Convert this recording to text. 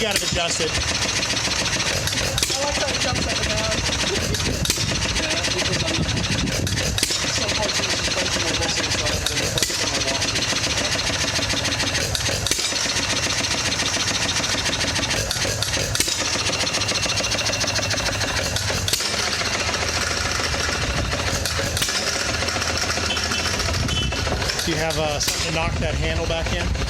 got it adjusted. I like how it jumps up and down. Yeah, that's because some parts of the suspension are missing, so I have to focus on my walking. Do you have something to knock that handle back in?